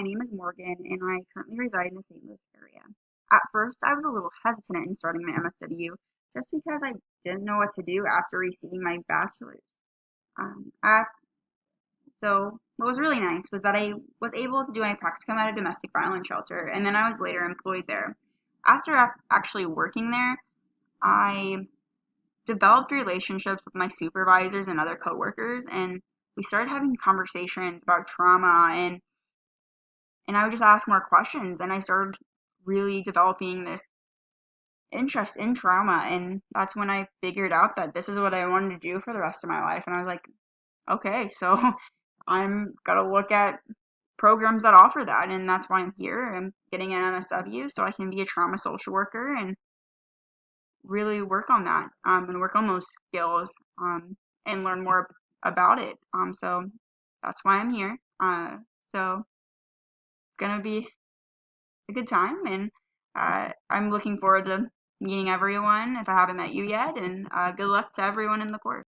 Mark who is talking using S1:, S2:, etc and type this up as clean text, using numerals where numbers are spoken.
S1: my name is Morgan, and I currently reside in the St. Louis area. At first, I was a little hesitant in starting my MSW just because I didn't know what to do after receiving my bachelor's. Um, at, so, what was really nice was that I was able to do my practicum at a domestic violence shelter, and then I was later employed there. After actually working there, I developed relationships with my supervisors and other coworkers, and we started having conversations about trauma and I would just ask more questions, and I started really developing this interest in trauma, and that's when I figured out that this is what I wanted to do for the rest of my life. And I was like, okay, so I'm gonna look at programs that offer that, and that's why I'm here. I'm getting an MSW so I can be a trauma social worker and really work on that, and work on those skills, and learn more about it. So that's why I'm here. So it's gonna be a good time, and I'm looking forward to meeting everyone if I haven't met you yet, and good luck to everyone in the course.